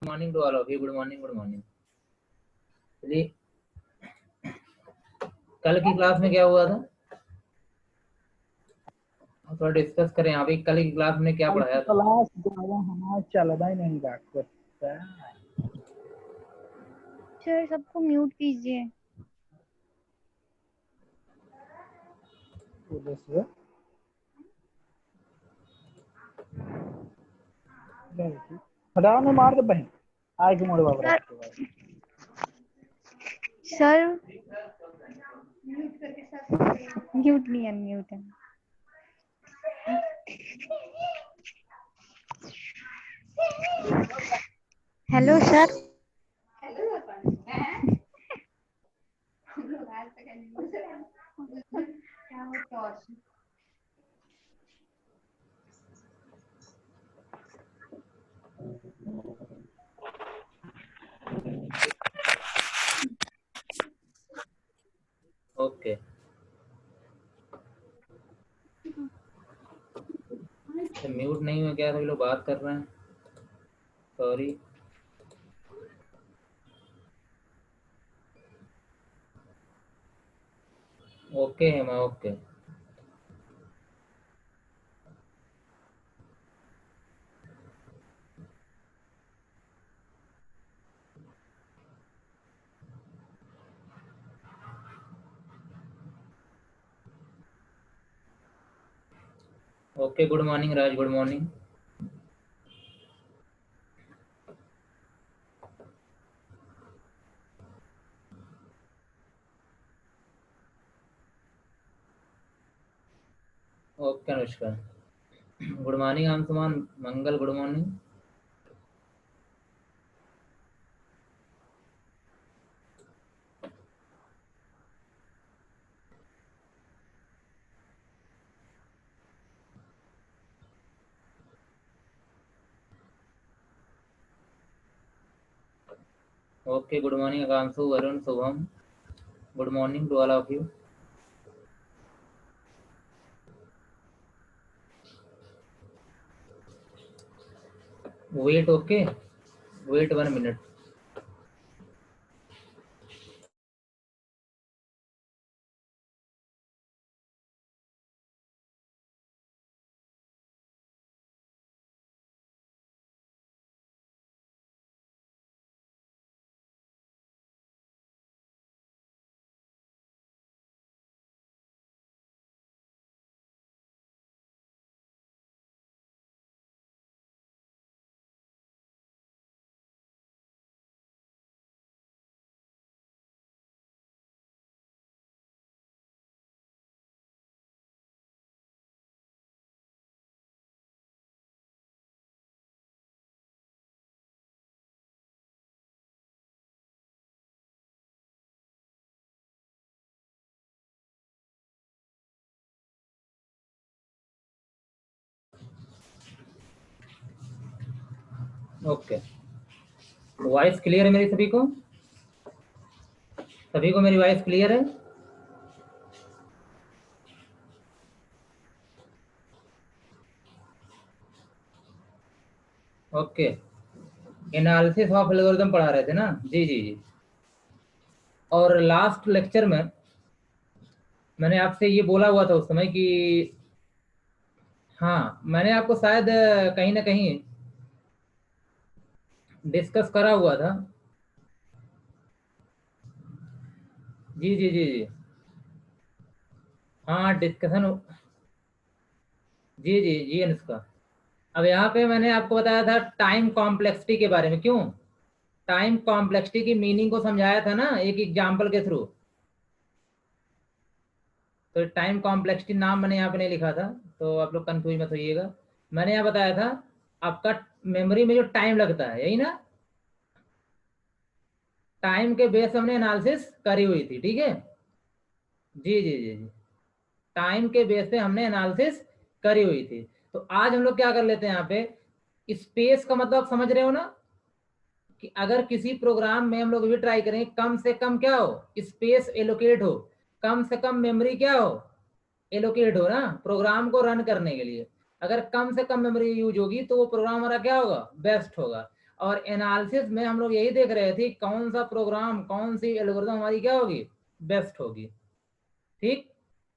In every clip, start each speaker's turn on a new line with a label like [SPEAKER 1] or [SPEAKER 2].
[SPEAKER 1] Morning to all of you. Good morning, good morning. चलिए, कल की क्लास में क्या हुआ था थोड़ा डिस्कस करें। अभी कल की क्लास में क्या पढ़ाया था?
[SPEAKER 2] क्लास हमारा चलता ही नहीं रहा।
[SPEAKER 3] सर सबको म्यूट कीजिए।
[SPEAKER 2] हटाओ ने मार दे बहन आए के मोड़ बाबरा
[SPEAKER 3] सर म्यूट नहीं, अनम्यूट है। Hello sir.
[SPEAKER 1] ओके, म्यूट नहीं हुआ क्या? सभी लोग बात कर रहे हैं। सॉरी। ओके है, मैं okay. Okay, good morning Raj, good morning. Okay Anushka, good morning. Anshuman, Mangal, good morning. Okay, good morning Akanshu, Varun, Shubham, good morning to all of you. Wait, okay, wait 1 minute. Okay, voice clear है मेरी? सभी को मेरी वॉइस क्लियर है? Okay, analysis of algorithm पढ़ा रहे थे ना? जी जी जी। और लास्ट लेक्चर में मैंने आपसे ये बोला हुआ था उस समय कि हाँ, मैंने आपको शायद कहीं ना कहीं डिस्कस करा हुआ था। जी जी जी जी, हाँ डिस्कशन। जी जी जी अनुष्का, अब यहाँ पे मैंने आपको बताया था टाइम कॉम्प्लेक्सिटी के बारे में। क्यों? टाइम कॉम्प्लेक्सिटी की मीनिंग को समझाया था ना एक एग्जाम्पल के थ्रू। तो टाइम कॉम्प्लेक्सिटी नाम मैंने यहाँ पे नहीं लिखा था, तो आप लोग कंफ्यूज मत होइएगा। मैंने यहाँ बताया था आपका मेमोरी में जो टाइम लगता है, यही ना, टाइम के बेस हमने एनालिसिस करी हुई थी। ठीक है, जी जी जी जी, टाइम के बेस पे हमने एनालिसिस करी हुई थी। तो आज हम लोग क्या कर लेते हैं यहाँ पे, स्पेस का मतलब समझ रहे हो ना, कि अगर किसी प्रोग्राम में हम लोग भी ट्राई करें कम से कम क्या हो, स्पेस एलोकेट हो, कम से कम मेमोरी क्या हो, एलोकेट हो ना प्रोग्राम को रन करने के लिए। अगर कम से कम मेमोरी यूज होगी तो वो प्रोग्राम हमारा क्या होगा, बेस्ट होगा। और एनालिसिस में हम लोग यही देख रहे थे कौन सा प्रोग्राम, कौन सी एल्गोरिथम हमारी क्या होगी, बेस्ट होगी। ठीक,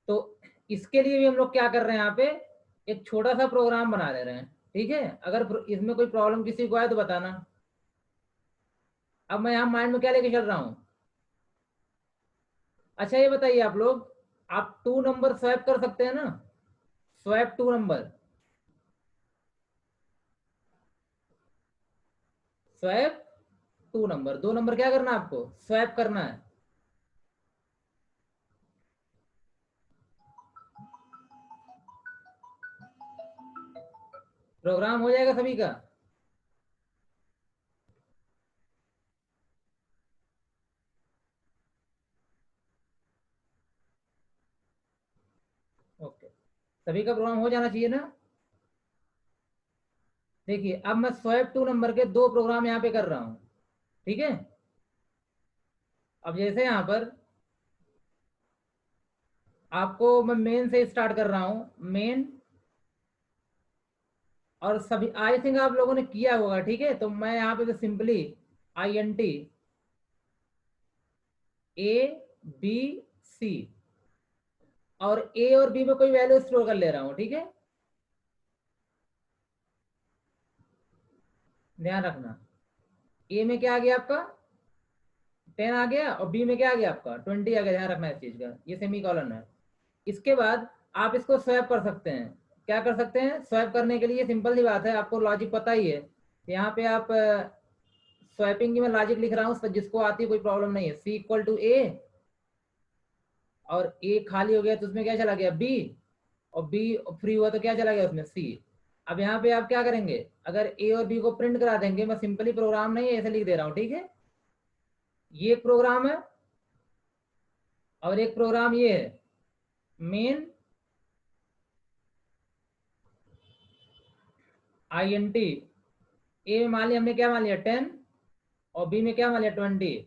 [SPEAKER 1] तो इसके लिए भी हम लोग क्या कर रहे हैं, यहाँ पे एक छोटा सा प्रोग्राम बना ले रहे हैं। ठीक है, अगर इसमें कोई प्रॉब्लम किसी को आए तो बताना। अब मैं यहाँ माइंड में क्या लेके चल रहा हूँ। अच्छा ये बताइए आप लोग, आप 2 नंबर स्वैप कर सकते हैं ना, swap 2 number, swap 2 number, 2 number क्या करना है आपको, स्वैप करना है। प्रोग्राम हो जाएगा सभी का। ओके, सभी का प्रोग्राम हो जाना चाहिए ना। देखिए अब मैं स्वैप 2 नंबर के 2 प्रोग्राम यहाँ पे कर रहा हूँ। ठीक है, अब जैसे यहाँ पर आपको मैं मेन से स्टार्ट कर रहा हूँ, मेन, और सभी आई थिंक आप लोगों ने किया होगा। ठीक है, तो मैं यहाँ पे सिंपली INT ABC और A और B में कोई वैल्यू स्टोर कर ले रहा हूँ। ठीक है, ध्यान रखना, A में क्या आ गया आपका 10 आ गया, और B में क्या आ गया आपका 20 आ गया। ध्यान रखना इस चीज का, ये सेमी कॉलन है। इसके बाद आप इसको स्वैप कर सकते हैं। क्या कर सकते हैं, स्वैप करने के लिए सिंपल सी बात है, आपको लॉजिक पता ही है। यहाँ पे आप स्वैपिंग की मैं लॉजिक लिख रहा हूँ, जिसको आती है कोई प्रॉब्लम नहीं है। C इक्वल टू A, और A खाली हो गया तो उसमें क्या चला गया B, और B फ्री हुआ तो क्या चला गया उसमें C। अब यहाँ पे आप क्या करेंगे, अगर A और B को प्रिंट करा देंगे, मैं सिंपली प्रोग्राम नहीं ऐसे लिख दे रहा हूँ। ठीक है, ये एक प्रोग्राम है, और एक प्रोग्राम ये है मेन INT। A में मान लिया हमने क्या मान लिया 10, और B में क्या मान लिया 20,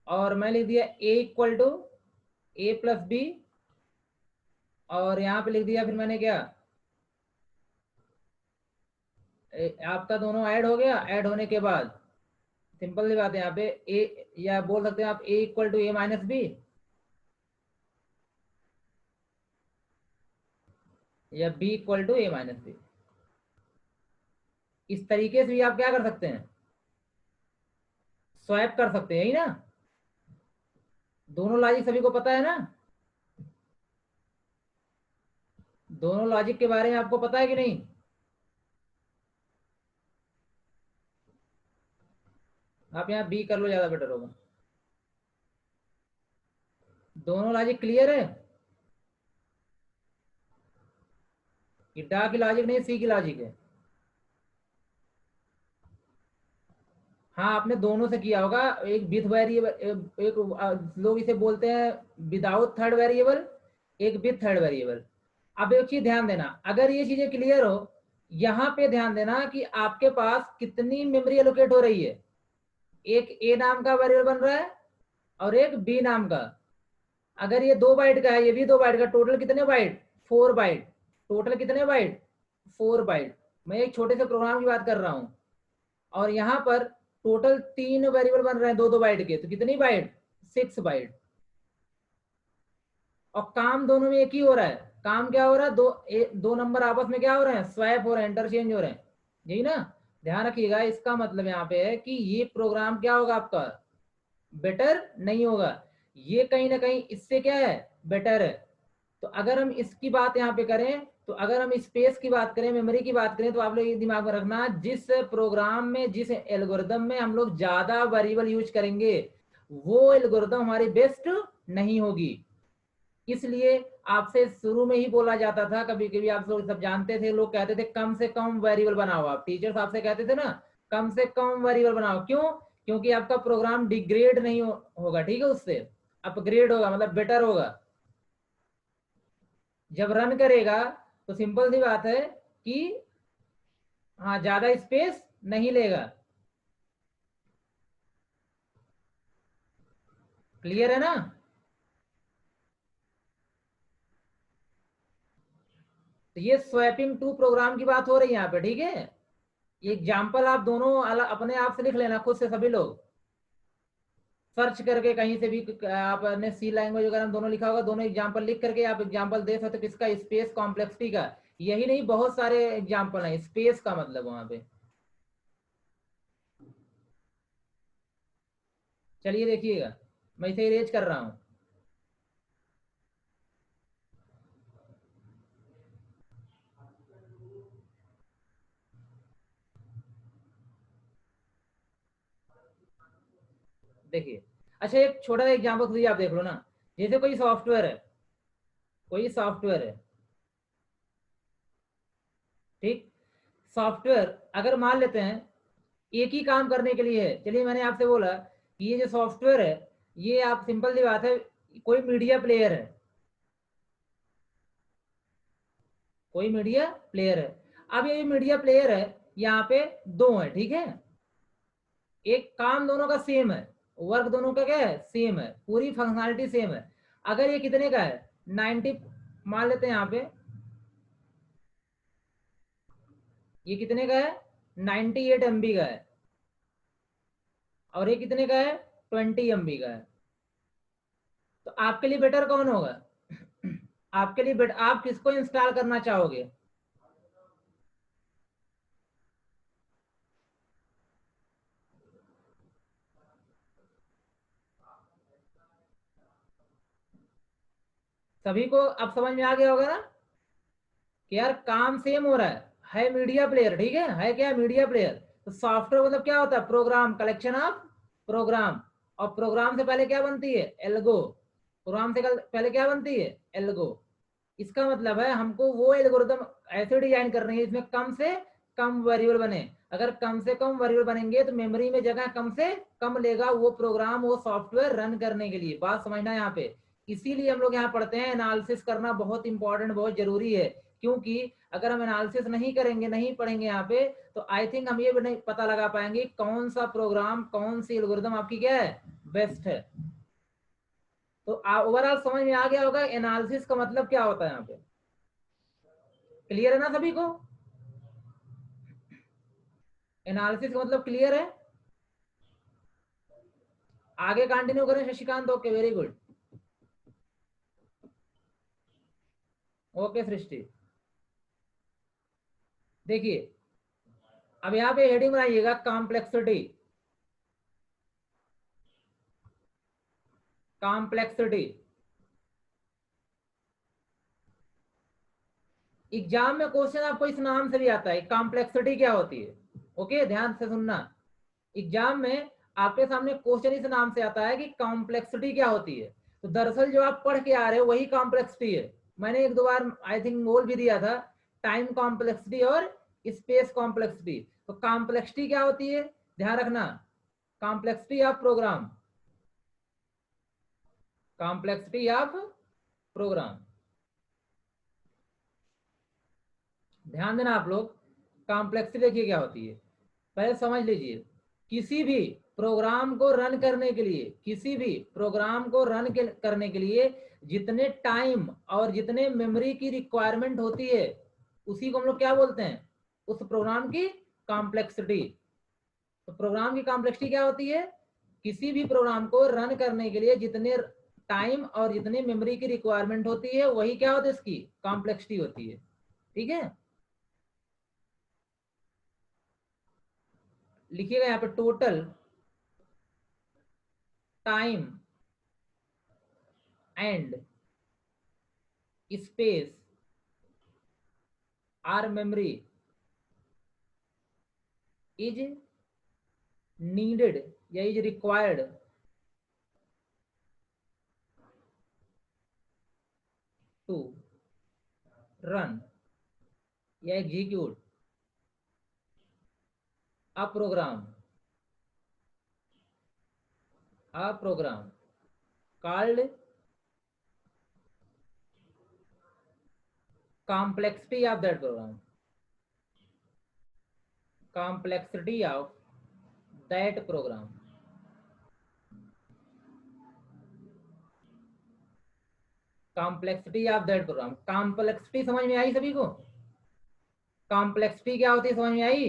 [SPEAKER 1] और मैं लिख दिया A equal to A plus B, और यहाँ पे लिख दिया फिर मैंने क्या, आपका दोनों ऐड हो गया। ऐड होने के बाद सिंपल सी बात है, यहाँ पे A, या बोल सकते हैं आप A equal to A minus B, या B equal to A minus B। इस तरीके से भी आप क्या कर सकते हैं, स्वैप कर सकते हैं, यही ना। दोनों लॉजिक सभी को पता है ना, दोनों लॉजिक के बारे में आपको पता है कि नहीं। आप यहाँ B कर लो, ज्यादा बेटर होगा। दोनों लॉजिक क्लियर है, कि डा की लॉजिक नहीं, C की लॉजिक है। हाँ, आपने दोनों से किया होगा, एक विथ वेरिएबल, एक लोग इसे बोलते हैं विदाउट थर्ड वेरिएबल, एक विथ थर्ड वेरिएबल। अब एक चीज ध्यान देना, अगर ये चीजें क्लियर हो, यहाँ पे ध्यान देना कि आपके पास कितनी मेमोरी एलोकेट हो रही है। एक A नाम का वेरिएबल बन रहा है, और एक B नाम का। अगर ये 2 बाइट का है, ये भी 2 बाइट का, टोटल कितने बाइट, 4 बाइट। टोटल कितने बाइट, 4 बाइट। मैं एक छोटे से प्रोग्राम की बात कर रहा हूँ, और यहाँ पर टोटल 3 वेरिएबल बन रहे हैं 2-2 बाइट के, तो कितनी बाइट, 6 बाइट। और काम दोनों में एक ही हो रहा है। काम क्या हो रहा है, दो नंबर आपस में क्या हो रहे हैं, स्वैप हो रहे हैं, इंटरचेंज हो रहे हैं, यही ना। ध्यान रखिएगा, इसका मतलब यहाँ पे है कि ये प्रोग्राम क्या होगा आपका, बेटर नहीं होगा। ये कहीं ना कहीं इससे क्या है, बेटर है। तो अगर हम इसकी बात यहाँ पे करें, तो अगर हम स्पेस की बात करें, मेमोरी की बात करें, तो आप लोग ये दिमाग में रखना, जिस प्रोग्राम में, जिस एल्गोरिदम में हम लोग ज्यादा वेरिएबल यूज करेंगे, वो एल्गोरिदम हमारी बेस्ट नहीं होगी। इसलिए आपसे शुरू में ही बोला जाता था, कभी कभी आप लोग सब जानते थे, लोग कहते थे कम से कम वेरिएबल बनाओ। आप टीचर्स आपसे कहते थे ना, कम से कम वेरिएबल बनाओ। क्यों, क्योंकि आपका प्रोग्राम डिग्रेड नहीं होगा। ठीक है, उससे अपग्रेड होगा, मतलब बेटर होगा। जब रन करेगा तो सिंपल सी बात है कि हाँ, ज्यादा स्पेस नहीं लेगा। क्लियर है ना। तो ये स्वैपिंग 2 प्रोग्राम की बात हो रही है यहाँ पे। ठीक है, ये एग्जाम्पल आप दोनों अपने आप से लिख लेना खुद से, सभी लोग सर्च करके कहीं से भी आपने सी लैंग्वेज वगैरह में दोनों लिखा होगा, दोनों एग्जाम्पल लिख करके आप एग्जाम्पल दे सकते हो किसका, स्पेस कॉम्प्लेक्सिटी का। यही नहीं, बहुत सारे एग्जाम्पल हैं स्पेस का मतलब वहां पे। चलिए देखिएगा, मैं इसे इरेज कर रहा हूं। देखिए, अच्छा एक छोटा सा एग्जाम्पल खुद ही आप देख लो ना। जैसे कोई सॉफ्टवेयर है, कोई सॉफ्टवेयर है, ठीक। सॉफ्टवेयर अगर मान लेते हैं एक ही काम करने के लिए है, चलिए मैंने आपसे बोला कि ये जो सॉफ्टवेयर है, ये आप सिंपल सी बात है, कोई मीडिया प्लेयर है, कोई मीडिया प्लेयर है। अब ये मीडिया प्लेयर है, यहाँ पे दो है, ठीक है। एक काम दोनों का सेम है, वर्क दोनों का क्या है, सेम है, पूरी फंक्शनैलिटी सेम है। अगर ये कितने का है, 90 मान लेते हैं यहाँ पे, ये कितने का है, 98 MB का है, और ये कितने का है, 20 MB का है। तो आपके लिए बेटर कौन होगा? आपके लिए बेटर, आप किसको इंस्टॉल करना चाहोगे? सभी को अब समझ में आ गया होगा ना कि यार काम सेम हो रहा है मीडिया प्लेयर, ठीक है क्या, मीडिया प्लेयर। तो सॉफ्टवेयर मतलब क्या होता है, प्रोग्राम, कलेक्शन ऑफ प्रोग्राम। और प्रोग्राम से पहले क्या बनती है, एल्गो। प्रोग्राम से पहले क्या बनती है, एल्गो। इसका मतलब है हमको वो एल्गोरिथम ऐसे डिजाइन करनी है इसमें कम से कम वेरिएबल बने। अगर कम से कम वेरिएबल बनेंगे तो मेमोरी में जगह कम से कम लेगा वो प्रोग्राम, वो सॉफ्टवेयर रन करने के लिए। बात समझना यहाँ पे। इसीलिए हम लोग यहाँ पढ़ते हैं एनालिसिस करना बहुत इंपॉर्टेंट, बहुत जरूरी है। क्योंकि अगर हम एनालिसिस नहीं करेंगे, नहीं पढ़ेंगे यहाँ पे, तो आई थिंक हम ये भी नहीं पता लगा पाएंगे कौन सा प्रोग्राम, कौन सी एल्गोरिथम आपकी क्या है, बेस्ट है। तो ओवरऑल समझ में आ गया होगा एनालिसिस का मतलब क्या होता है यहाँ पे। क्लियर है ना सभी को? एनालिसिस का मतलब क्लियर है? आगे कंटिन्यू करें Shashikant? Okay, very good. Okay Srishti, देखिए अब यहाँ पे हेडिंग बनाइएगा, कॉम्प्लेक्सिटी। कॉम्प्लेक्सिटी एग्जाम में क्वेश्चन आपको इस नाम से भी आता है, कॉम्प्लेक्सिटी क्या होती है। ओके, ध्यान से सुनना। एग्जाम में आपके सामने क्वेश्चन इस नाम से आता है कि कॉम्प्लेक्सिटी क्या होती है। तो दरअसल जो आप पढ़ के आ रहे हो वही कॉम्प्लेक्सिटी है। मैंने एक दो बार आई थिंक बोल भी दिया था, टाइम कॉम्प्लेक्सिटी और स्पेस कॉम्प्लेक्सिटी। तो कॉम्प्लेक्सिटी क्या होती है, ध्यान रखना, complexity of program, complexity of program. ध्यान देना आप लोग, कॉम्प्लेक्सिटी देखिए क्या होती है, पहले समझ लीजिए। किसी भी प्रोग्राम को रन करने के लिए, किसी भी प्रोग्राम को रन करने के लिए जितने टाइम और जितने मेमोरी की रिक्वायरमेंट होती है, उसी को हम लोग क्या बोलते हैं, उस प्रोग्राम की कॉम्प्लेक्सिटी। तो प्रोग्राम की कॉम्प्लेक्सिटी क्या होती है, किसी भी प्रोग्राम को रन करने के लिए जितने टाइम और जितने मेमोरी की रिक्वायरमेंट होती है वही क्या होती है, इसकी कॉम्प्लेक्सिटी होती है। ठीक है, लिखिएगा यहाँ पे, total time and space or memory is needed या इज रिक्वायर्ड टू रन या execute a program called complexity of that program, complexity of that program, complexity of that program। complexity समझ में आई सभी को? complexity क्या होती है समझ में आई?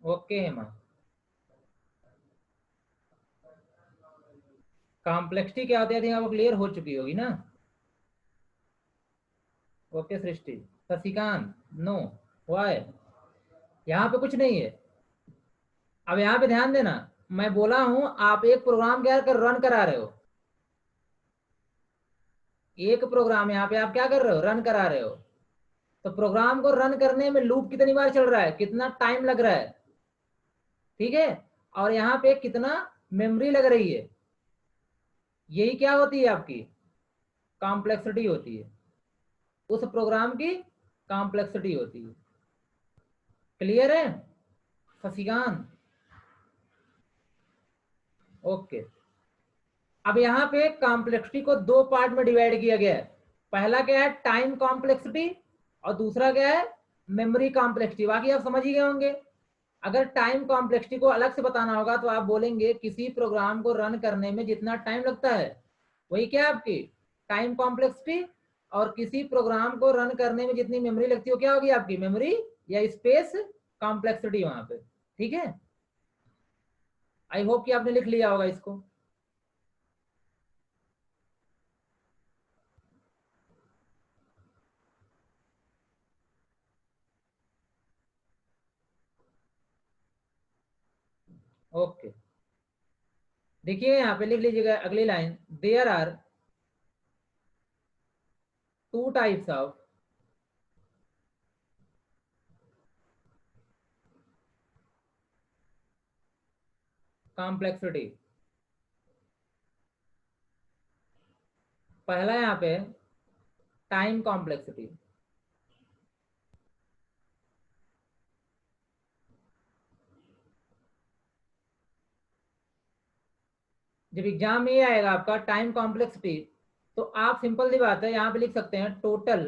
[SPEAKER 1] ओके हेमा। कॉम्प्लेक्सिटी क्या होती है, आपको क्लियर हो चुकी होगी ना। Okay Srishti. Shashikant no, why? यहाँ पे कुछ नहीं है। अब यहाँ पे ध्यान देना, मैं बोला हूं आप एक प्रोग्राम क्या कर रन करा रहे हो, एक प्रोग्राम यहाँ पे आप क्या कर रहे हो, रन करा रहे हो। तो प्रोग्राम को रन करने में लूप कितनी बार चल रहा है, कितना टाइम लग रहा है, ठीक है, और यहाँ पे कितना मेमोरी लग रही है, यही क्या होती है आपकी कॉम्प्लेक्सिटी होती है, उस प्रोग्राम की कॉम्प्लेक्सिटी होती है। क्लियर है शशिकांत? ओके। अब यहाँ पे कॉम्प्लेक्सिटी को दो पार्ट में डिवाइड किया गया है। पहला क्या है, टाइम कॉम्प्लेक्सिटी, और दूसरा क्या है, मेमोरी कॉम्प्लेक्सिटी। बाकी आप समझ ही गए होंगे। अगर टाइम कॉम्प्लेक्सिटी को अलग से बताना होगा तो आप बोलेंगे किसी प्रोग्राम को रन करने में जितना टाइम लगता है वही क्या है आपकी टाइम कॉम्प्लेक्सिटी, और किसी प्रोग्राम को रन करने में जितनी मेमोरी लगती है क्या होगी आपकी मेमोरी या स्पेस कॉम्प्लेक्सिटी वहां पे। ठीक है, आई होप कि आपने लिख लिया होगा इसको। ओके, देखिए यहाँ पे लिख लीजिएगा अगली line, there are two types of complexity. पहला यहाँ पे टाइम कॉम्प्लेक्सिटी। जब एग्जाम में ये आएगा आपका टाइम कॉम्प्लेक्सिटी, तो आप सिंपल सी बात है यहाँ पे लिख सकते हैं total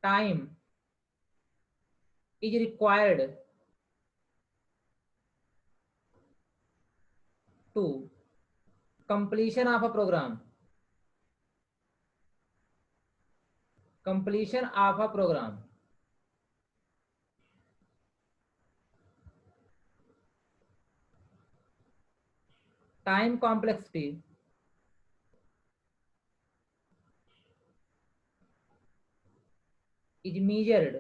[SPEAKER 1] time is required to completion of a program, completion of a program. Time complexity is measured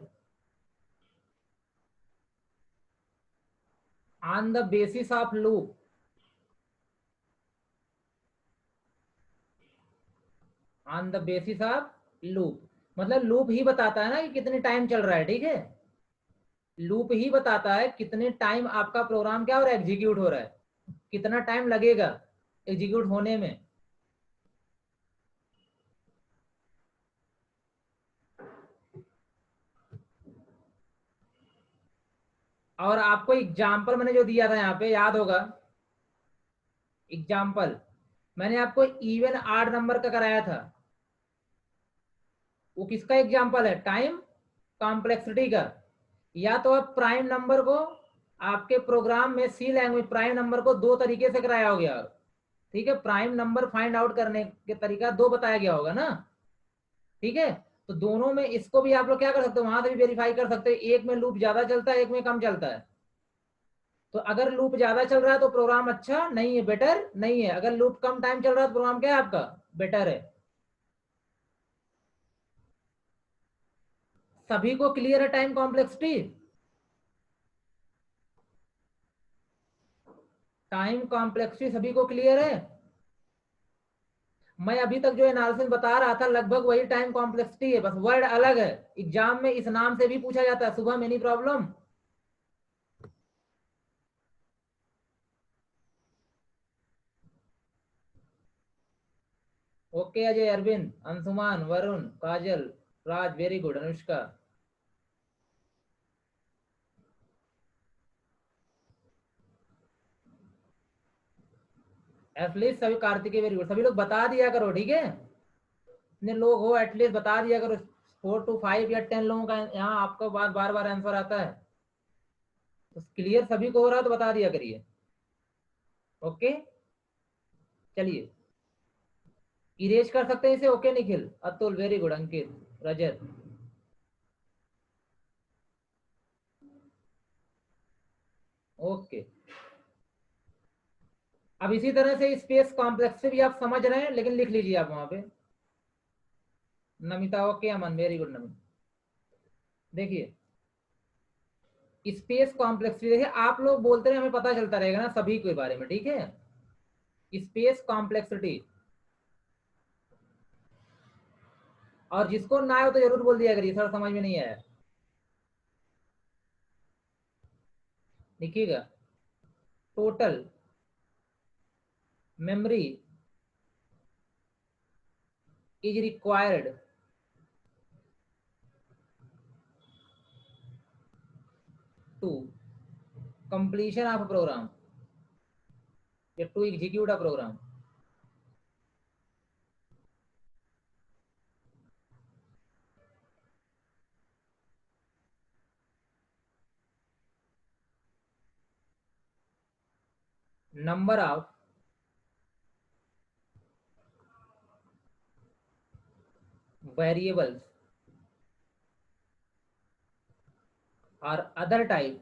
[SPEAKER 1] on the basis of loop, on the basis of loop, मतलब लूप ही बताता है ना कि कितने टाइम चल रहा है। ठीक है, लूप ही बताता है कितने टाइम आपका प्रोग्राम क्या हो रहा है, एग्जीक्यूट हो रहा है, कितना टाइम लगेगा एग्जीक्यूट होने में। और आपको एग्जाम्पल मैंने जो दिया था यहाँ पे याद होगा, एग्जाम्पल मैंने आपको इवन आड नंबर का कराया था, वो किसका एग्जाम्पल है, टाइम कॉम्प्लेक्सिटी का। या तो आप प्राइम नंबर को आपके प्रोग्राम में सी लैंग्वेज प्राइम नंबर को दो तरीके से कराया हो गया, ठीक है, प्राइम नंबर फाइंड आउट करने के तरीका दो बताया गया होगा ना। ठीक है, तो दोनों में इसको भी आप लोग क्या कर सकते हो, वहां से भी वेरीफाई कर सकते हैं, एक में लूप ज्यादा चलता है एक में कम चलता है। तो अगर लूप ज्यादा चल रहा है तो प्रोग्राम अच्छा नहीं है, बेटर नहीं है। अगर लूप कम टाइम चल रहा है तो प्रोग्राम क्या है आपका बेटर है। सभी को क्लियर है टाइम कॉम्प्लेक्सिटी? टाइम कॉम्प्लेक्सिटी सभी को क्लियर है? मैं अभी तक जो एनालिसिस बता रहा था लगभग वही टाइम कॉम्प्लेक्सिटी है, बस वर्ड अलग है। एग्जाम में इस नाम से भी पूछा जाता है, सुबह many problem. Okay Ajay, Arvind, Anshuman, Varun, Kajal, Raj, very good, Anushka. At least सभी, कार्तिकेय वेरी गुड, सभी लोग बता दिया करो, ठीक है, इतने लोग हो एटलीस्ट बता दिया करो। 4 to 5 या 10 लोगों का यहाँ आपको बार बार आंसर आता है, तो क्लियर सभी को हो रहा है तो बता दिया करिए। ओके, चलिए इरेज कर सकते हैं इसे। Okay Nikhil, Atul very good, Ankit, Rajat. Okay, अब इसी तरह से स्पेस कॉम्प्लेक्सिटी भी आप समझ रहे हैं, लेकिन लिख लीजिए आप वहां पे। नमिता ओके, अमन वेरी गुड। नमिता देखिए स्पेस कॉम्प्लेक्सिटी, देखिए आप लोग बोलते रहे, हमें पता चलता रहेगा ना सभी के बारे में, ठीक है। स्पेस कॉम्प्लेक्सिटी, और जिसको ना आए तो जरूर बोल दिया करिए सर समझ में नहीं आया। लिखिएगा, total memory is required to completion of a program या to execute a program। number of variables or other type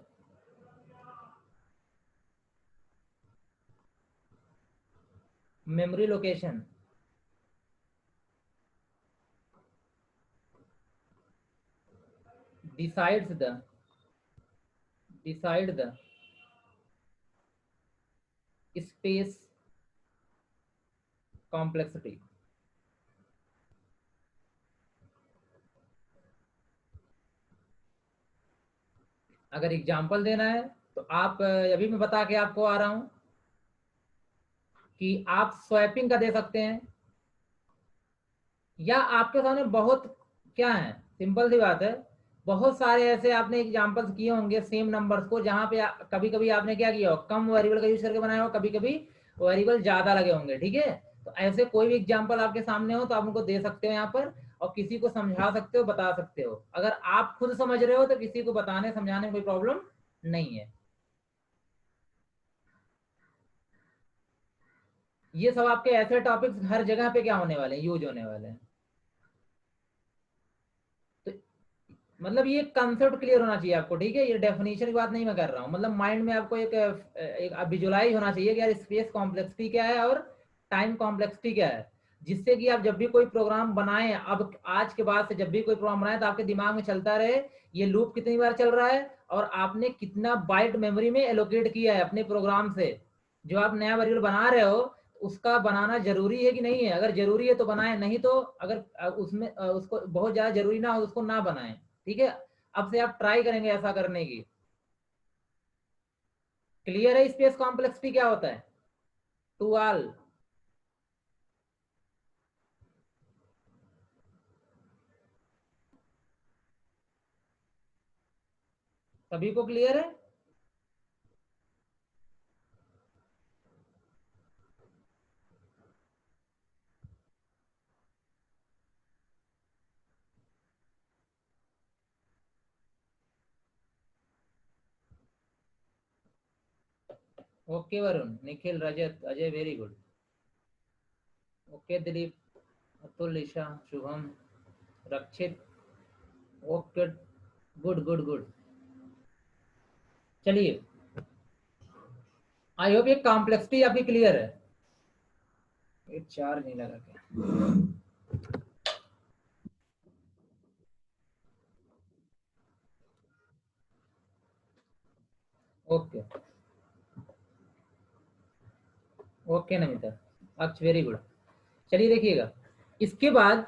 [SPEAKER 1] memory location decides the space complexity। अगर एग्जाम्पल देना है तो आप अभी मैं बता के आपको आ रहा हूं कि आप स्वैपिंग का दे सकते हैं, या आपके सामने बहुत क्या है, सिंपल सी बात है, बहुत सारे ऐसे आपने एग्जांपल्स किए होंगे सेम नंबर्स को, जहां पे कभी कभी आपने क्या किया हो, कम वेरिएबल का यूज करके बनाया हो, कभी कभी वेरिएबल ज्यादा लगे होंगे, ठीक है। तो ऐसे कोई भी एग्जांपल आपके सामने हो तो आप उनको दे सकते हो यहाँ पर, और किसी को समझा सकते हो, बता सकते हो। अगर आप खुद समझ रहे हो तो किसी को बताने समझाने में कोई प्रॉब्लम नहीं है। ये सब आपके ऐसे टॉपिक्स हर जगह पे क्या होने वाले हैं, यूज होने वाले हैं। तो मतलब ये कंसेप्ट क्लियर होना चाहिए आपको, ठीक है। ये डेफिनेशन की बात नहीं मैं कर रहा हूँ, मतलब माइंड में आपको एक विजुलाइज होना चाहिए कि यार स्पेस कॉम्प्लेक्सिटी क्या है और टाइम कॉम्प्लेक्सिटी क्या है, जिससे कि आप जब भी कोई प्रोग्राम बनाएं, अब आज के बाद से जब भी कोई प्रोग्राम बनाएं तो आपके दिमाग में चलता रहे ये लूप कितनी बार चल रहा है और आपने कितना बाइट मेमोरी में एलोकेट किया है अपने प्रोग्राम से। जो आप नया वेरिएबल बना रहे हो उसका बनाना जरूरी है कि नहीं है, अगर जरूरी है तो बनाएं, नहीं तो अगर उसमें उसको बहुत ज्यादा जरूरी ना हो उसको ना बनाएं, ठीक है। अब से आप ट्राई करेंगे ऐसा करने की। क्लियर है स्पेस कॉम्प्लेक्सिटी क्या होता है टू ऑल? सभी को क्लियर है? Okay Varun, Nikhil, Rajat, Ajay very good. Okay Dilip, Atul, Isha, Shubham, Rakshit, okay, good good good. चलिए, आई होप ये कॉम्प्लेक्सिटी आपकी क्लियर है। ये चार्ज नहीं लगा क्या? ओके ओके नमिता, अच्छा वेरी गुड। चलिए देखिएगा, इसके बाद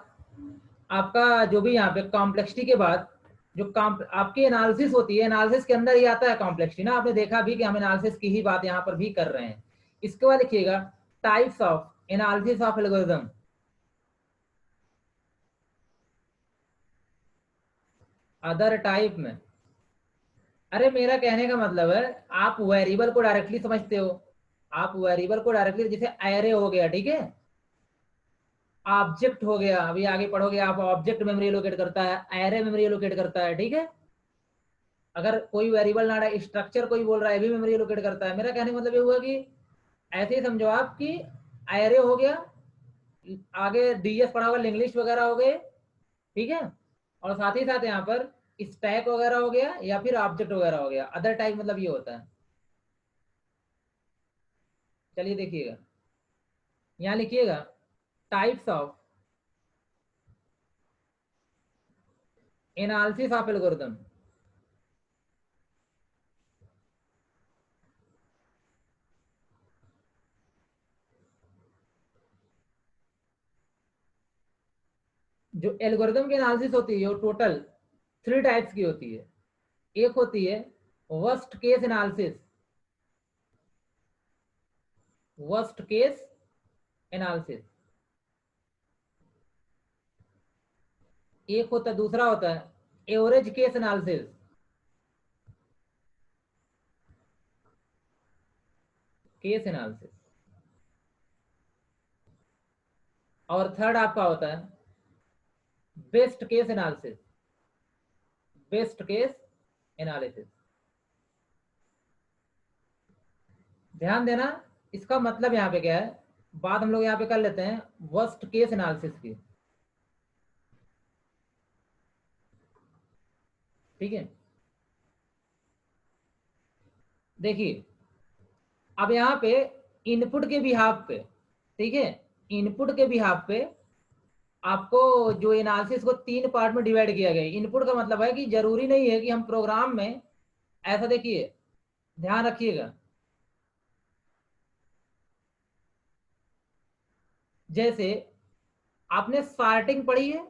[SPEAKER 1] आपका जो भी यहाँ पे कॉम्प्लेक्सिटी के बाद जो आपकी एनालिसिस होती है, एनालिसिस के अंदर ही आता है कॉम्प्लेक्सिटी ना, आपने देखा भी कि हम एनालिसिस की ही बात यहाँ पर भी कर रहे हैं। इसके बाद लिखिएगा types of analysis of algorithm. Other type में, अरे मेरा कहने का मतलब है आप वेरिएबल को डायरेक्टली समझते हो, आप वेरिएबल को डायरेक्टली, जैसे एरे हो गया, ठीक है, ऑब्जेक्ट हो गया, अभी आगे पढ़ोगे आप, ऑब्जेक्ट मेमोरी एलोकेट करता है, एरे मेमोरी एलोकेट करता है, ठीक है। अगर कोई वेरिएबल ना स्ट्रक्चर कोई बोल रहा है भी मेमोरी एलोकेट करता है। मेरा कहने का मतलब ये हुआ कि ऐसे ही समझो आप कि एरे हो गया, आगे डीएस पढ़ा होगा, लिंक लिस्ट वगैरह हो गए, ठीक है, और साथ ही साथ यहाँ पर स्टैक वगैरह हो गया या फिर ऑब्जेक्ट वगैरह हो गया। अदर टाइप मतलब ये होता है, चलिए देखिएगा, यहाँ लिखिएगा types of analysis of algorithm. जो एल्गोरिथम की एनालिसिस होती है वो टोटल 3 टाइप्स की होती है। एक होती है worst case analysis, worst case analysis. एक होता है, दूसरा होता है average case analysis, case analysis. और थर्ड आपका होता है best case analysis, best case analysis. ध्यान देना, इसका मतलब यहाँ पे क्या है, बात हम लोग यहाँ पे कर लेते हैं वर्स्ट केस एनालिसिस की। ठीक है, देखिए अब यहाँ पे इनपुट के बिहाफ पे, ठीक है, इनपुट के बिहाफ पे आपको जो एनालिसिस को 3 पार्ट में डिवाइड किया गया है। इनपुट का मतलब है कि जरूरी नहीं है कि हम प्रोग्राम में, ऐसा देखिए ध्यान रखिएगा, जैसे आपने सॉर्टिंग पढ़ी है,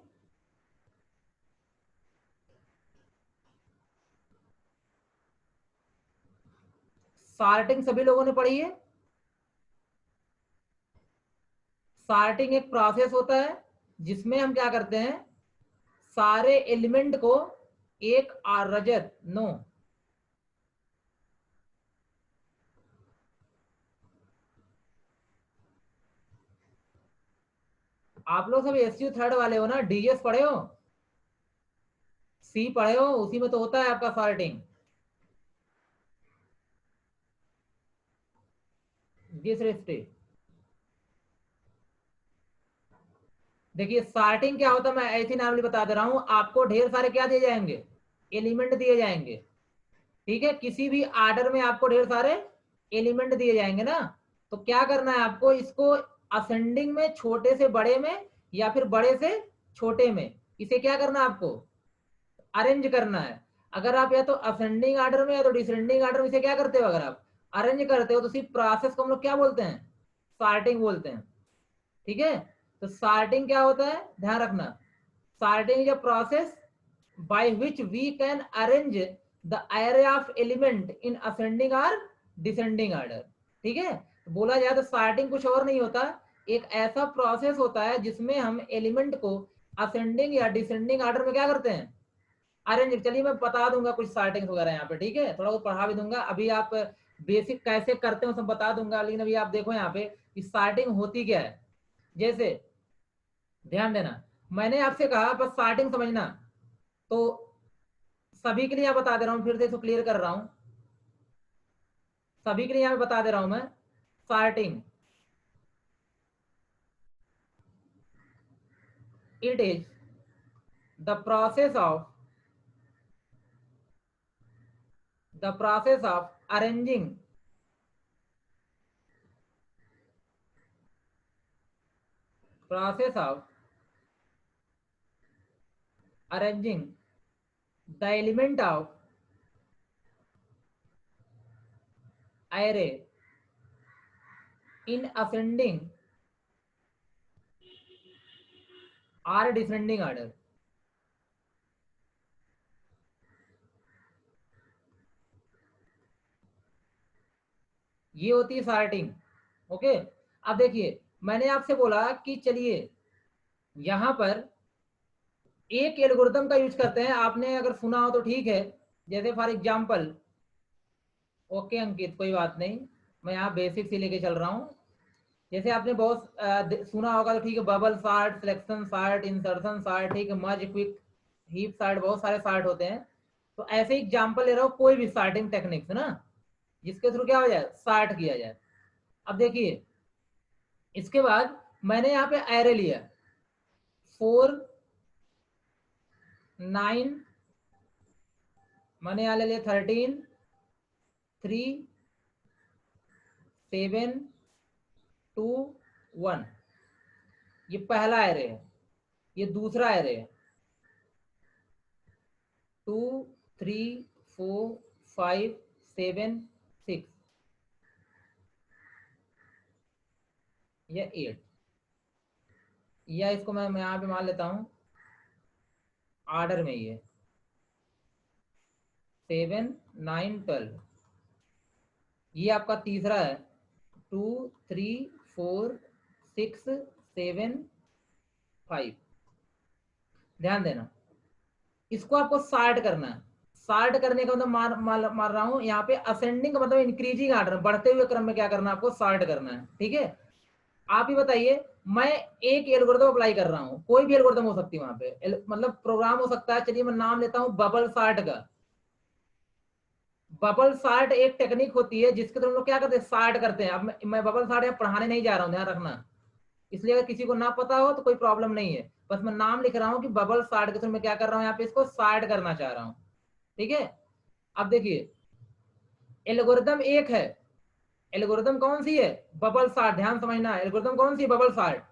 [SPEAKER 1] सॉर्टिंग सभी लोगों ने पढ़ी है। सॉर्टिंग एक प्रोसेस होता है जिसमें हम क्या करते हैं, सारे एलिमेंट को एक रजत नो, आप लोग सब एसयू थर्ड वाले हो ना, डीएस पढ़े हो, सी पढ़े हो, उसी में तो होता है आपका सॉर्टिंग। जी सृष्टि, देखिए सॉर्टिंग क्या होता है, मैं ऐसी नाम बता दे रहा हूं आपको। ढेर सारे क्या दिए जाएंगे, एलिमेंट दिए जाएंगे। ठीक है, किसी भी आर्डर में आपको ढेर सारे एलिमेंट दिए जाएंगे ना, तो क्या करना है आपको, इसको असेंडिंग में, छोटे से बड़े में, या फिर बड़े से छोटे में, इसे क्या करना है आपको, अरेंज करना है। अगर आप या तो असेंडिंग आर्डर में या तो डिसेंडिंग आर्डर में इसे क्या करते हो, अगर आप अरेंज करते हो तो सिर्फ प्रोसेस को हम लोग क्या बोलते हैं, सॉर्टिंग बोलते हैं। ठीक है, तो सॉर्टिंग क्या होता है, ध्यान रखना, sorting is a process by which we can arrange the array of element in ascending or descending order। ठीक है, तो बोला जाए तो सॉर्टिंग कुछ और नहीं होता, एक ऐसा प्रोसेस होता है जिसमें हम एलिमेंट को असेंडिंग या डिसेंडिंग ऑर्डर में क्या करते हैं, अरेंज। चलिए मैं बता दूंगा कुछ सॉर्टिंग वगैरह यहाँ पे, ठीक है, थोड़ा बहुत पढ़ा भी दूंगा। अभी आप बेसिक कैसे करते हो सब बता दूंगा, लेकिन अभी आप देखो यहाँ पे कि सॉर्टिंग होती क्या है। जैसे ध्यान देना, मैंने आपसे कहा बस सॉर्टिंग समझना, तो सभी के लिए यहाँ बता दे रहा हूँ, फिर से इसको क्लियर कर रहा हूँ, सभी के लिए यहाँ बता दे रहा हूँ मैं। Sorting it is the process of arranging process of arranging the element of array in ascending or descending order। ये होती है सॉर्टिंग। ओके, अब देखिए मैंने आपसे बोला कि चलिए यहां पर एक एल्गोरिथम का यूज करते हैं, आपने अगर सुना हो तो ठीक है, जैसे फॉर एग्जांपल, ओके अंकित कोई बात नहीं, मैं यहाँ बेसिक से लेके चल रहा हूँ। जैसे आपने बहुत सुना होगा तो ठीक है, bubble sort, selection sort, insertion sort, ठीक है, मर्ज, क्विक, हीप सॉर्ट, बहुत सारे सॉर्ट होते हैं। तो ऐसे एग्जांपल ले रहा हूँ, कोई भी सॉर्टिंग टेक्निक्स ना, जिसके थ्रू क्या हो जाए, सॉर्ट किया जाए। अब देखिए इसके बाद मैंने यहाँ पे एरे लिया 4 9, मैंने यहाँ ले लिया 13 3 7 2 1, ये पहला एरे है, ये दूसरा एरे है, 2 3 4 5 7 6 या 8, या इसको मैं यहाँ पे मान लेता हूँ ऑर्डर में, ये 7 9 12, ये आपका तीसरा है, 2 3 4 6 7 5। ध्यान देना, इसको आपको सॉर्ट करना है। सॉर्ट करने का मतलब मार रहा हूं यहाँ पे असेंडिंग का मतलब इंक्रीजिंग ऑर्डर, बढ़ते हुए क्रम में क्या करना है आपको, सॉर्ट करना है। ठीक है, आप ही बताइए, मैं एक एल्गोरिथम अप्लाई कर रहा हूँ, कोई भी एल्गोरिथम हो सकती है वहां पे, मतलब प्रोग्राम हो सकता है। चलिए मैं नाम लेता हूँ बबल सॉर्ट का। बबल सॉर्ट एक टेक्निक होती है जिसके थ्रू हम लोग क्या करते हैं, सॉर्ट करते हैं। अब मैं बबल सॉर्ट यहाँ पढ़ाने नहीं जा रहा हूँ, ध्यान रखना, इसलिए अगर किसी को ना पता हो तो कोई प्रॉब्लम नहीं है, बस मैं नाम लिख रहा हूँ कि बबल सॉर्ट के थ्रू मैं क्या कर रहा हूँ, यहाँ पे इसको सॉर्ट करना चाह रहा हूँ। ठीक है, अब देखिए एल्गोरिथम एक है, एल्गोरिथम कौन सी है, बबल सॉर्ट। ध्यान समझना, एल्गोरिथम कौन सी है, बबल सॉर्ट।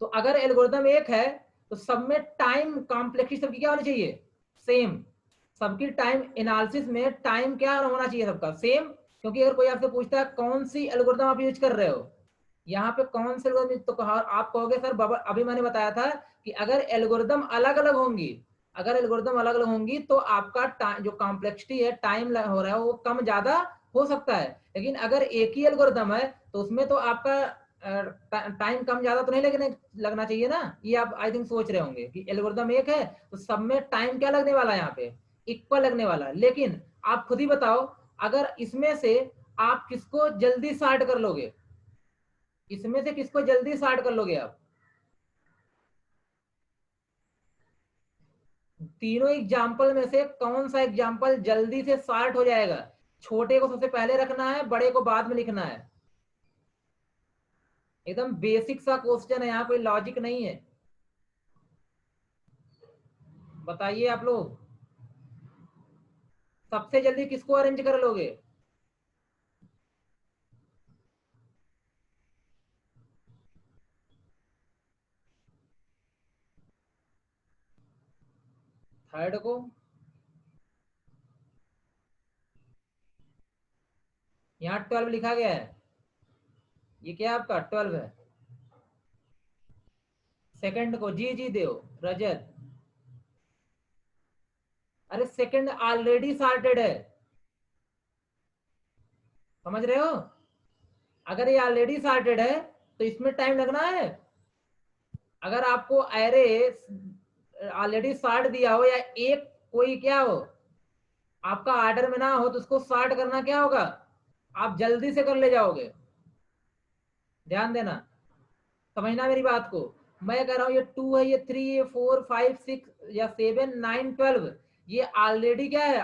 [SPEAKER 1] तो अगर एल्गोरिथम एक है तो सब में टाइम कॉम्प्लेक्सिटी सबकी क्या होनी चाहिए, सेम। सबकी टाइम एनालिसिस में टाइम क्या होना चाहिए, सबका सेम। क्योंकि अगर कोई आपसे पूछता है कौन सी एल्गोरिथम आप यूज कर रहे हो, यहाँ पे कौन से एल्गोरिथम, तो आप कहोगे सर बबल, अभी मैंने बताया था कि अगर एल्गोरिथम अलग अलग होंगी, अगर एल्गोरिथम अलग अलग होंगी तो आपका जो कॉम्प्लेक्सिटी है, टाइम हो रहा है, वो कम ज्यादा हो सकता है। लेकिन अगर एक ही एल्गोरिथम है तो उसमें तो आपका टाइम कम ज्यादा तो नहीं लगना चाहिए ना। ये आप आई थिंक सोच रहे होंगे कि एल्गोरिथम एक है तो सब में टाइम क्या लगने वाला है, यहाँ पे इक्वल लगने वाला है। लेकिन आप खुद ही बताओ, अगर इसमें से आप किसको जल्दी सॉर्ट कर लोगे, इसमें से किसको जल्दी सॉर्ट कर लोगे आप, तीनों एग्जाम्पल में से कौन सा एग्जाम्पल जल्दी से सॉर्ट हो जाएगा। छोटे को सबसे पहले रखना है, बड़े को बाद में लिखना है। एकदम बेसिक सा क्वेश्चन है, यहाँ कोई लॉजिक नहीं है। बताइए आप लोग, सबसे जल्दी किसको अरेंज कर लोगे, थर्ड को। यहाँ 12 लिखा गया है, ये क्या आपका 12 है। सेकंड को, जी जी देव रजत, अरे सेकंड ऑलरेडी सॉर्टेड है, समझ रहे हो। अगर ये ऑलरेडी सॉर्टेड है तो इसमें टाइम लगना है। अगर आपको एरे ऑलरेडी सॉर्ट दिया हो या एक कोई क्या हो, आपका ऑर्डर में ना हो, तो उसको सॉर्ट करना क्या होगा, आप जल्दी से कर ले जाओगे। ध्यान देना, समझना मेरी बात को। मैं कह रहा हूं ये 2 है, ये 3, ये 4 5 6 या 7 9 12, ये ऑलरेडी क्या है,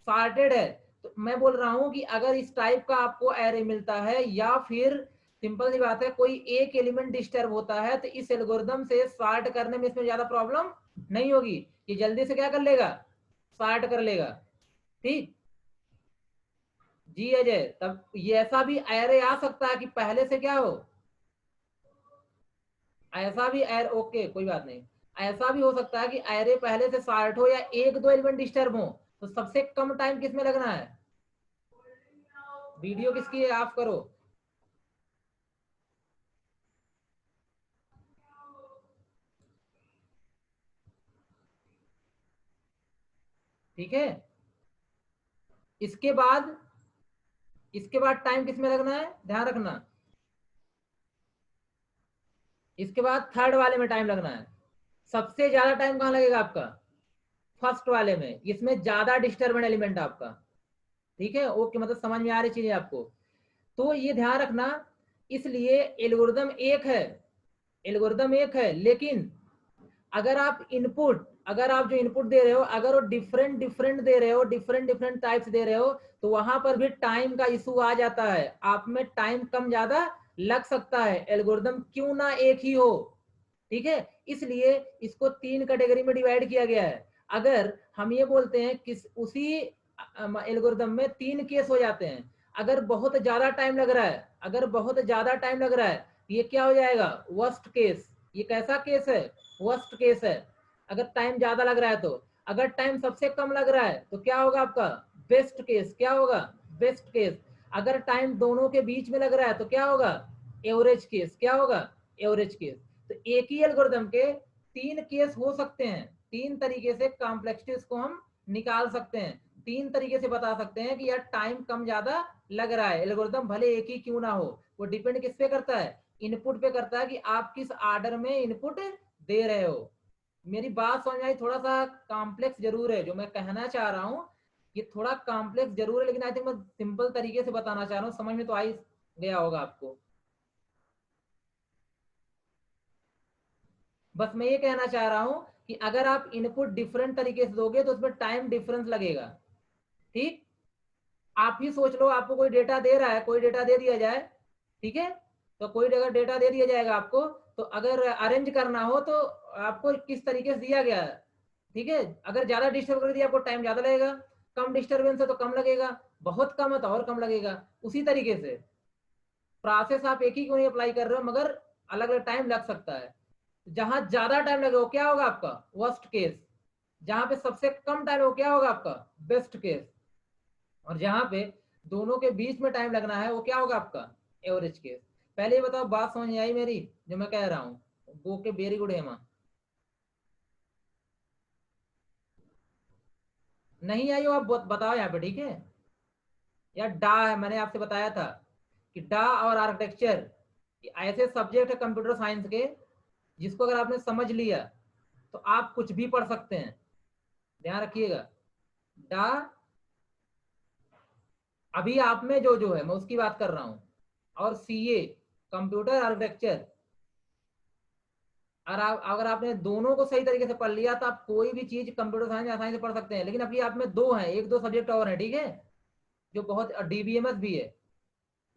[SPEAKER 1] सॉर्टेड है। तो मैं बोल रहा हूं कि अगर इस टाइप का आपको एरे मिलता है या फिर सिंपल सी बात है कोई एक एलिमेंट डिस्टर्ब होता है, तो इस एल्गोरिथम से सॉर्ट करने में इसमें ज्यादा प्रॉब्लम नहीं होगी, ये जल्दी से क्या कर लेगा, सॉर्ट कर लेगा। ठीक, जी अजय, तब ये ऐसा भी एरे आ सकता है कि पहले से क्या हो, ऐसा भी एर ओके कोई बात नहीं, ऐसा भी हो सकता है कि एरे पहले से सॉर्ट हो या एक दो एलिमेंट डिस्टर्ब हो, तो सबसे कम टाइम किस में लगना है, वीडियो किसकी है, ऑफ करो। ठीक है, इसके बाद टाइम किस में लगना है, ध्यान रखना, इसके बाद थर्ड वाले में टाइम लगना है। सबसे ज्यादा टाइम कहां लगेगा आपका, फर्स्ट वाले में, इसमें ज्यादा डिस्टर्बेंट एलिमेंट आपका। ठीक है, ओके, मतलब समझ में आ रही चीजें आपको। तो ये ध्यान रखना, इसलिए एल्गोरिथम एक है, एल्गोरिथम एक है, लेकिन अगर आप इनपुट, अगर आप जो इनपुट दे रहे हो, अगर वो डिफरेंट डिफरेंट दे रहे हो, डिफरेंट डिफरेंट टाइप्स दे रहे हो, तो वहां पर भी टाइम का इशू आ जाता है, आप में टाइम कम ज्यादा लग सकता है, एल्गोरिथम क्यों ना एक ही हो। ठीक है, इसलिए इसको 3 कैटेगरी में डिवाइड किया गया है। अगर हम ये बोलते हैं कि उसी एल्गोरिथम में 3 केस हो जाते हैं, अगर बहुत ज्यादा टाइम लग रहा है, अगर बहुत ज्यादा टाइम लग रहा है, ये क्या हो जाएगा, वर्स्ट केस। ये कैसा केस है, वर्स्ट केस है। अगर टाइम ज्यादा लग रहा है तो, अगर टाइम सबसे कम लग रहा है तो क्या होगा आपका, बेस्ट केस। क्या होगा, बेस्ट केस। अगर टाइम दोनों के बीच में लग रहा है तो क्या होगा, एवरेज केस। क्या होगा, एवरेज केस। तो एक ही एल्गोरिथम के 3 केस हो सकते हैं। 3 तरीके से कॉम्प्लेक्सिटीज को हम निकाल सकते हैं। 3 तरीके से बता सकते हैं कि यार टाइम कम ज्यादा लग रहा है। एल्गोरिथम भले एक ही क्यों ना हो, वो डिपेंड किस पे करता है, इनपुट पे करता है कि आप किस ऑर्डर में इनपुट दे रहे हो। मेरी बात समझ आई, थोड़ा सा कॉम्प्लेक्स जरूर है जो मैं कहना चाह रहा हूँ, ये थोड़ा कॉम्प्लेक्स जरूर है, लेकिन आई थिंक मैं सिंपल तरीके से बताना चाह रहा हूँ, समझ में तो आ ही गया होगा आपको। बस मैं ये कहना चाह रहा हूं कि अगर आप इनपुट डिफरेंट तरीके से दोगे तो उसमें टाइम डिफरेंस लगेगा। ठीक, आप ही सोच लो, आपको कोई डेटा दे रहा है, कोई डेटा दे दिया जाए, ठीक है, तो कोई अगर डेटा दे दिया जाएगा आपको, तो अगर अरेंज करना हो तो आपको किस तरीके से दिया गया है, ठीक है। अगर ज्यादा डिस्टर्ब कर दिया आपको टाइम ज्यादा लगेगा, कम डिस्टर्बेंस है तो कम लगेगा, बहुत कम है तो और कम लगेगा। उसी तरीके से प्रोसेस आप एक ही क्यों नहीं अप्लाई कर रहे हो, मगर अलग अलग टाइम लग सकता है। जहां ज्यादा टाइम लगेगा वो क्या होगा आपका, वर्स्ट केस। जहां पे सबसे कम टाइम है वो क्या होगा आपका, बेस्ट केस। और जहां पे दोनों के बीच में टाइम लगना है वो क्या होगा आपका, एवरेज केस। पहले ये बताओ, बात समझ में आई मेरी जो मैं कह रहा हूँ। Okay, very good Hema. नहीं आई हो आप बताओ यहाँ पे, ठीक है। यार डा है, मैंने आपसे बताया था कि डा और आर्किटेक्चर ऐसे सब्जेक्ट है कंप्यूटर साइंस के जिसको अगर आपने समझ लिया तो आप कुछ भी पढ़ सकते हैं। ध्यान रखिएगा, डा अभी आप में जो जो है मैं उसकी बात कर रहा हूं, और सीए कंप्यूटर आर्किटेक्चर। और अगर आपने दोनों को सही तरीके से पढ़ लिया तो आप कोई भी चीज कंप्यूटर साइंस आसानी से पढ़ सकते हैं। लेकिन अभी आप में दो हैं, एक दो सब्जेक्ट और है, ठीक है, जो बहुत डीबीएमएस भी है।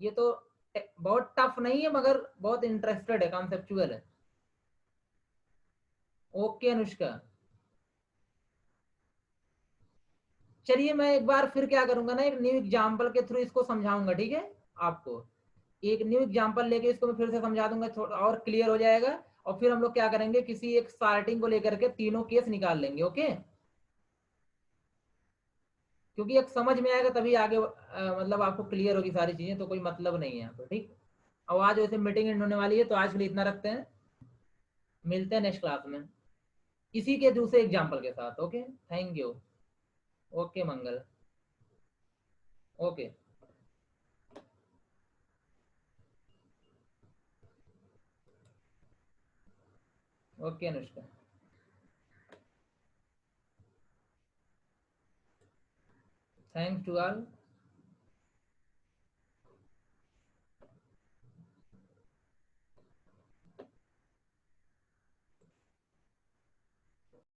[SPEAKER 1] ये तो बहुत टफ नहीं है मगर बहुत इंटरेस्टेड है, कॉन्सेप्चुअल है। ओके अनुष्का, चलिए मैं एक बार फिर क्या करूंगा ना, एक न्यू एग्जाम्पल के थ्रू इसको समझाऊंगा, ठीक है। आपको एक न्यू एग्जाम्पल लेके इसको मैं फिर से समझा दूंगा, थोड़ा और क्लियर हो जाएगा। और फिर हम लोग क्या करेंगे, किसी एक सार्टिंग को लेकर के तीनों केस निकाल लेंगे। ओके, क्योंकि एक समझ में आएगा तभी आगे मतलब आपको क्लियर होगी सारी चीजें, तो कोई मतलब नहीं है यहाँ पे, ठीक। अब आज वैसे मीटिंग एंड होने वाली है, तो आज के लिए इतना रखते हैं, मिलते हैं नेक्स्ट क्लास में इसी के दूसरे एग्जाम्पल के साथ। Okay, thank you. Okay Mangal. Okay. Okay Anushka, thanks to all.